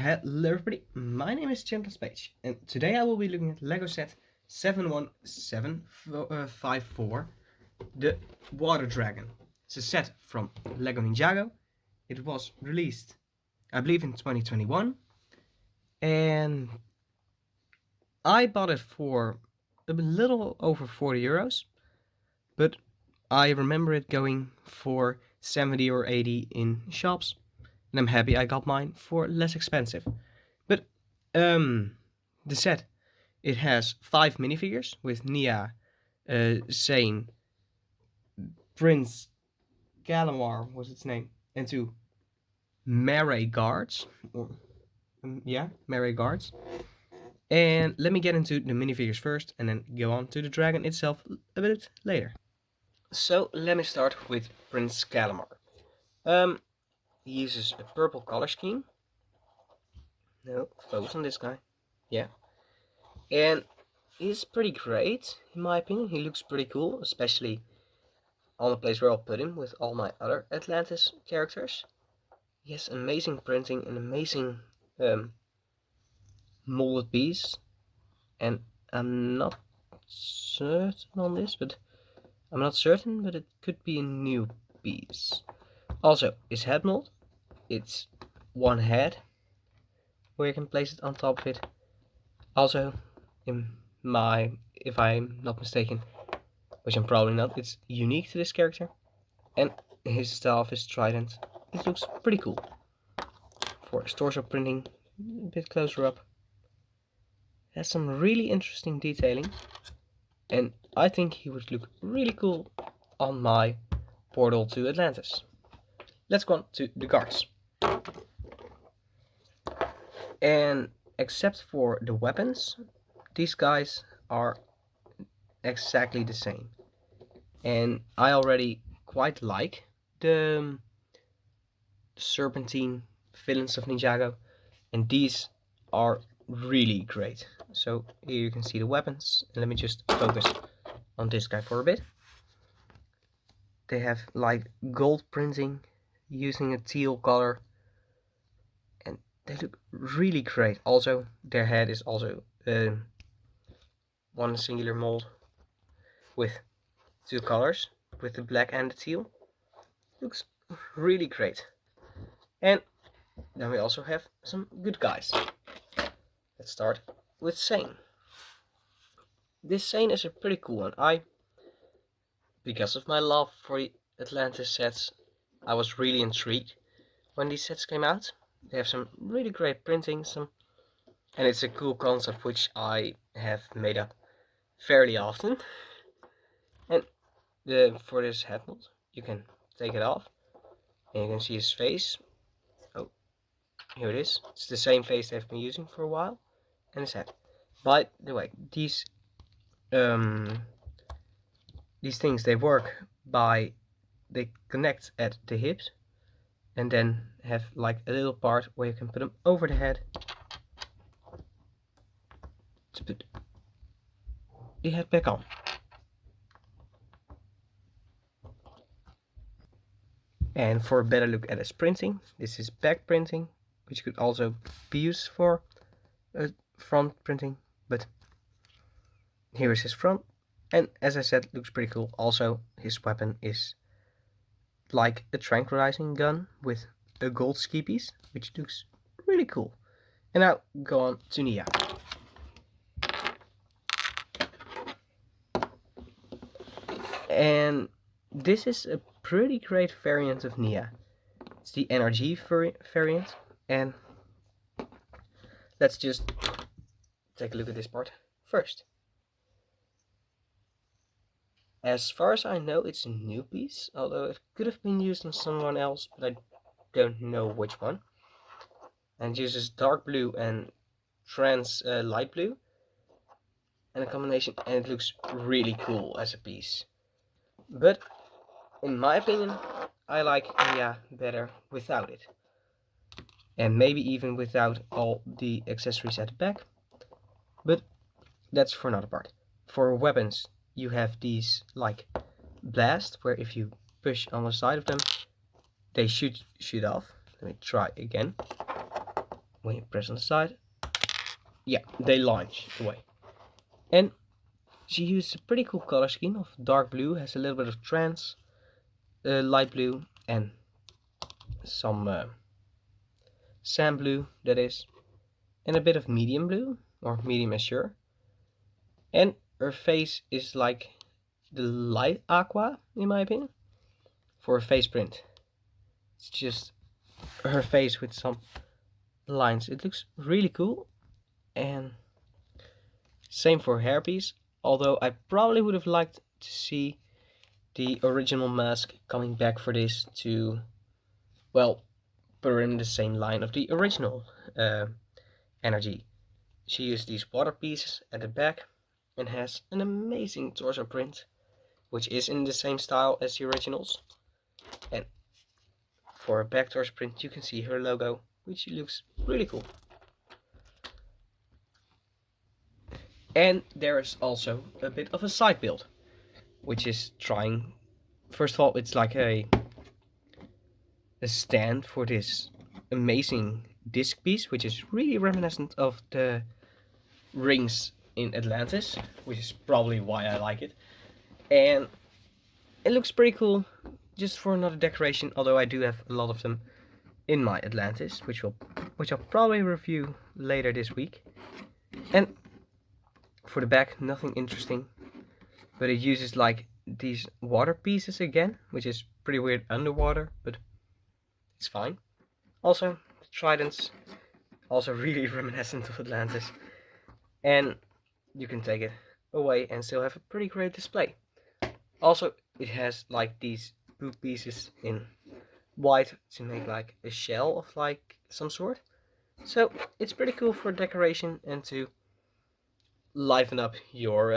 Hello everybody, my name is Gentle Page, and today I will be looking at LEGO set 71754, the Water Dragon. It's a set from LEGO Ninjago. It was released, I believe, in 2021, and I bought it for a little over 40 euros, but I remember it going for 70 or 80 in shops, and I'm happy I got mine for less expensive. But the set, it has 5 minifigures with Nia, Zane, Prince Calamar was its name, and 2 Mary guards, or Mary guards. And let me get into the minifigures first, and then go on to the dragon itself a bit later. So let me start with Prince Calamar. He uses a purple color scheme. No, focus on this guy. Yeah. And he's pretty great, in my opinion. He looks pretty cool, especially on the place where I'll put him with all my other Atlantis characters. He has amazing printing and amazing molded piece. And I'm not certain on this, but it could be a new piece. Also, his head mold, it's one head where you can place it on top of it. Also, if I'm not mistaken, which I'm probably not, it's unique to this character, and his staff is trident. It looks pretty cool. For his torso printing, a bit closer up, it has some really interesting detailing, and I think he would look really cool on my portal to Atlantis. Let's go on to the guards. And except for the weapons, these guys are exactly the same. And I already quite like the serpentine villains of Ninjago, and these are really great. So here you can see the weapons, and let me just focus on this guy for a bit. They have like gold printing using a teal color, and they look really great. Also, their head is also one singular mold with 2 colors, with the black and the teal. Looks really great. And then we also have some good guys. Let's start with Sane. This Sane is a pretty cool one. Because of my love for the Atlantis sets, I was really intrigued when these sets came out. They have some really great printing, and it's a cool concept which I have made up fairly often. And for this head mold, you can take it off, and you can see his face. Oh, here it is. It's the same face they've been using for a while, and his head. By the way, these things, they work by, they connect at the hips, and then have like a little part where you can put them over the head to put the head back on. And for a better look at his printing, this is back printing, which could also be used for front printing, but here is his front, and as I said, looks pretty cool. Also, his weapon is like a tranquilizing gun with a gold ski piece, which looks really cool. And now go on to Nia. And this is a pretty great variant of Nia. It's the NRG variant, and let's just take a look at this part first. As far as I know, it's a new piece, although it could have been used on someone else, but I don't know which one. And it uses dark blue and trans light blue, and a combination, and it looks really cool as a piece. But in my opinion, I like Nia better without it, and maybe even without all the accessories at the back, but that's for another part. For weapons, you have these like blast, where if you push on the side of them, they shoot off. Let me try again. when you press on the side, yeah, they launch away. And she used a pretty cool color scheme of dark blue, has a little bit of trans, light blue, and some sand blue, that is, and a bit of medium blue, or medium azure. And her face is like the light aqua, in my opinion, for a face print. It's just her face with some lines. It looks really cool. And same for hairpiece, although I probably would have liked to see the original mask coming back for this to, well, put her in the same line of the original energy. She used these water pieces at the back and has an amazing torso print, which is in the same style as the originals. And for a back torso print, you can see her logo, which looks really cool. And there is also a bit of a side build, which is trying. First of all, it's like a stand for this amazing disc piece, which is really reminiscent of the rings in Atlantis, which is probably why I like it. And it looks pretty cool, just for another decoration. Although I do have a lot of them in my Atlantis, which I'll probably review later this week. And for the back, nothing interesting, but it uses like these water pieces again, which is pretty weird underwater, but it's fine. Also, the tridents, also really reminiscent of Atlantis, and you can take it away and still have a pretty great display. Also, it has like these blue pieces in white to make like a shell of like some sort. So it's pretty cool for decoration and to liven up your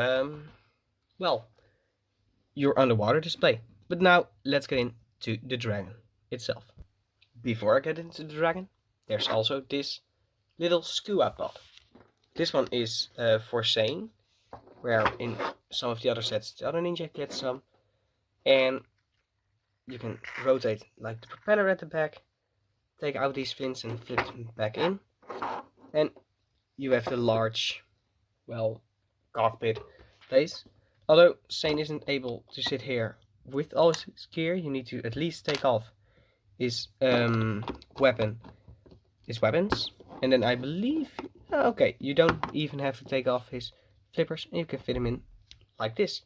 your underwater display. But now let's get into the dragon itself. Before I get into the dragon, there's also this little scuba pod. This one is for sailing, where in some of the other sets the other ninja gets some, and you can rotate like the propeller at the back, take out these fins and flip them back in, and you have the large, well, cockpit place. Although Sane isn't able to sit here with all his gear, you need to at least take off his weapons, and then I believe, okay, you don't even have to take off his flippers, and you can fit him in like this.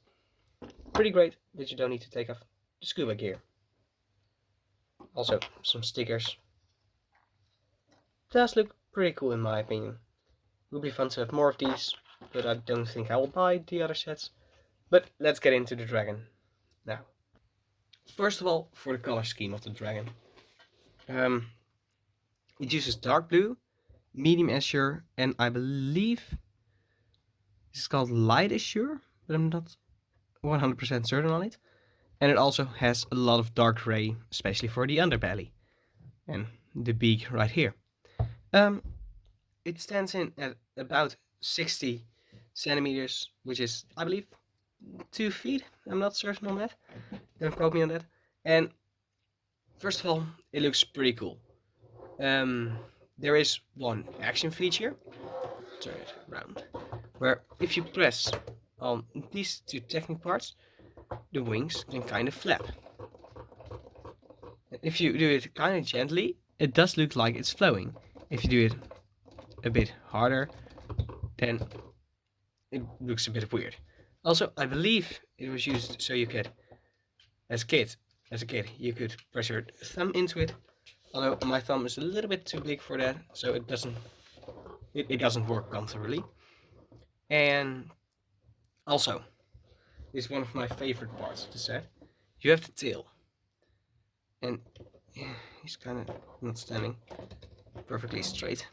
Pretty great that you don't need to take off the scuba gear. Also, some stickers. Does look pretty cool in my opinion. Would be fun to have more of these, but I don't think I will buy the other sets. But let's get into the dragon now. First of all, for the color scheme of the dragon. It uses dark blue, medium azure, and I believe it's called light azure, but I'm not 100% certain on it. And it also has a lot of dark gray, especially for the underbelly and the beak right here. It stands in at about 60 centimeters, which is, I believe, 2 feet. I'm not certain on that. Don't quote me on that. And first of all, it looks pretty cool. There is one action feature. Turn it around. Where if you press on these two technical parts, the wings can kind of flap. And if you do it kind of gently, it does look like it's flowing. If you do it a bit harder, then it looks a bit weird. Also, I believe it was used so you could, as a kid, you could press your thumb into it. Although my thumb is a little bit too big for that, so it doesn't work comfortably. And also, this is one of my favorite parts of the set. You have the tail, and he's kind of not standing perfectly straight.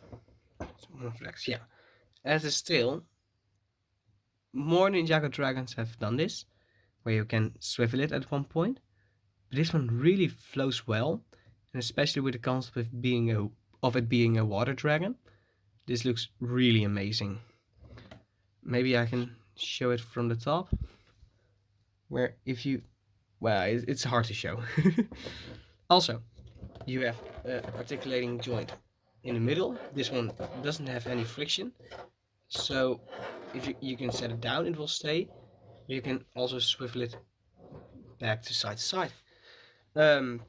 Yeah, as his tail. More Ninjago dragons have done this, where you can swivel it at one point, but this one really flows well, and especially with the concept of it being a water dragon, this looks really amazing. Maybe I can show it from the top, where if you, well, it's hard to show. Also, you have articulating joint in the middle. This one doesn't have any friction, so if you can set it down, it will stay. You can also swivel it back to side. Um,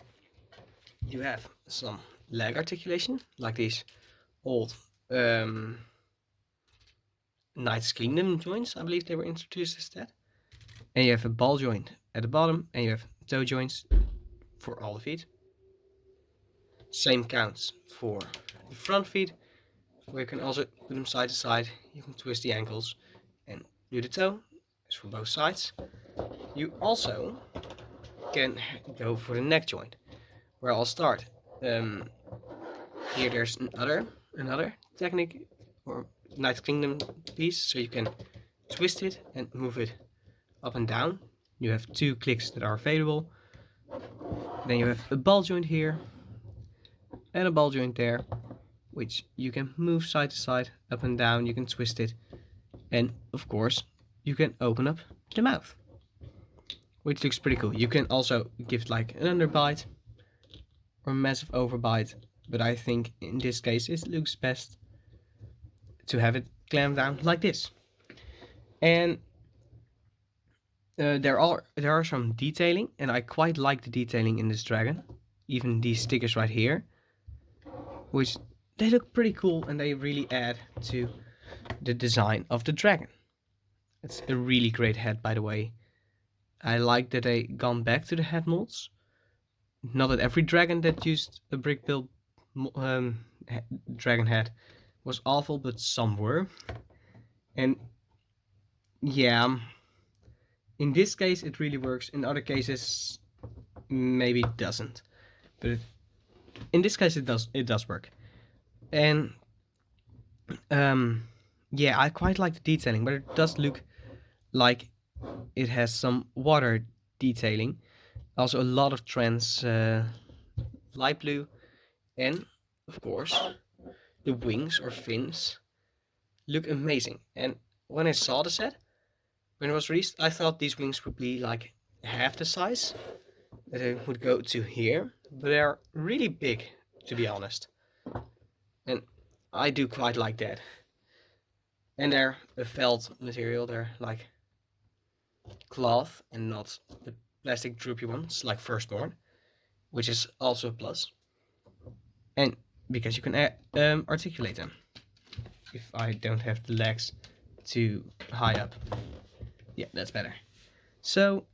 you have some leg articulation, like these old Knight's Kingdom joints. I believe they were introduced as that. And you have a ball joint at the bottom, and you have toe joints for all the feet. Same counts for the front feet, where you can also put them side to side. You can twist the ankles and do the toe. It's for both sides. You also can go for the neck joint, where I'll start. Here there's another technique or Knight's Kingdom piece, so you can twist it and move it up and down. You have 2 clicks that are available. Then you have a ball joint here and a ball joint there, which you can move side to side, up and down. You can twist it, and of course you can open up the mouth, which looks pretty cool. You can also give like an underbite or a massive overbite, but I think in this case it looks best to have it clamped down like this. And there are some detailing, and I quite like the detailing in this dragon. Even these stickers right here, which they look pretty cool, and they really add to the design of the dragon. It's a really great head, by the way. I like that they gone back to the head molds. Not that every dragon that used a brick build dragon head was awful, but some were. And yeah, in this case it really works. In other cases maybe it doesn't, but in this case it does work. And yeah, I quite like the detailing, but it does look like it has some water detailing. Also a lot of trends, light blue, and of course the wings or fins look amazing. And when I saw the set, when it was released, I thought these wings would be like half the size, that they would go to here, but they're really big, to be honest. And I do quite like that. And they're a felt material, they're like cloth and not the plastic droopy ones like Firstborn, which is also a plus. And because you can articulate them. If I don't have the legs too high up. Yeah, that's better. So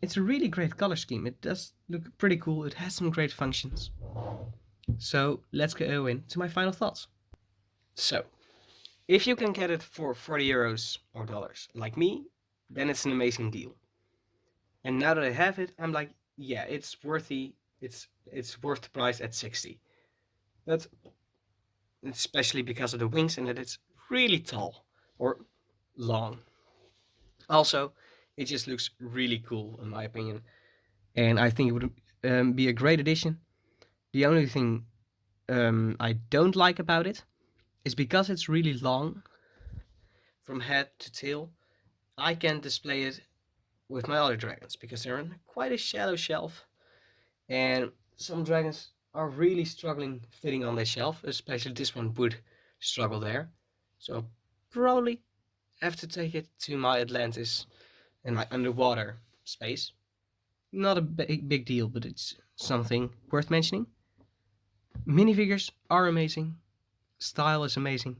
it's a really great color scheme. It does look pretty cool. It has some great functions. So let's go into my final thoughts. So if you can get it for 40 euros or dollars like me, then it's an amazing deal. And now that I have it, I'm like, yeah, it's worthy. It's worth the price at 60. But especially because of the wings and that it's really tall or long. Also, it just looks really cool in my opinion, and I think it would be a great addition. The only thing I don't like about it is because it's really long from head to tail. I can't display it with my other dragons because they're on quite a shallow shelf, and some dragons are really struggling fitting on this shelf, especially this one would struggle there. So I'll probably have to take it to my Atlantis and my underwater space. Not a big deal, but it's something worth mentioning. Minifigures are amazing. Style is amazing.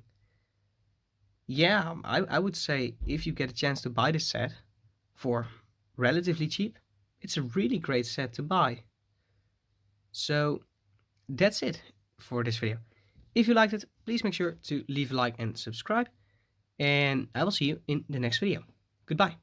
Yeah, I would say if you get a chance to buy this set for relatively cheap, it's a really great set to buy. So that's it for this video. If you liked it, please make sure to leave a like and subscribe. And I will see you in the next video. Goodbye.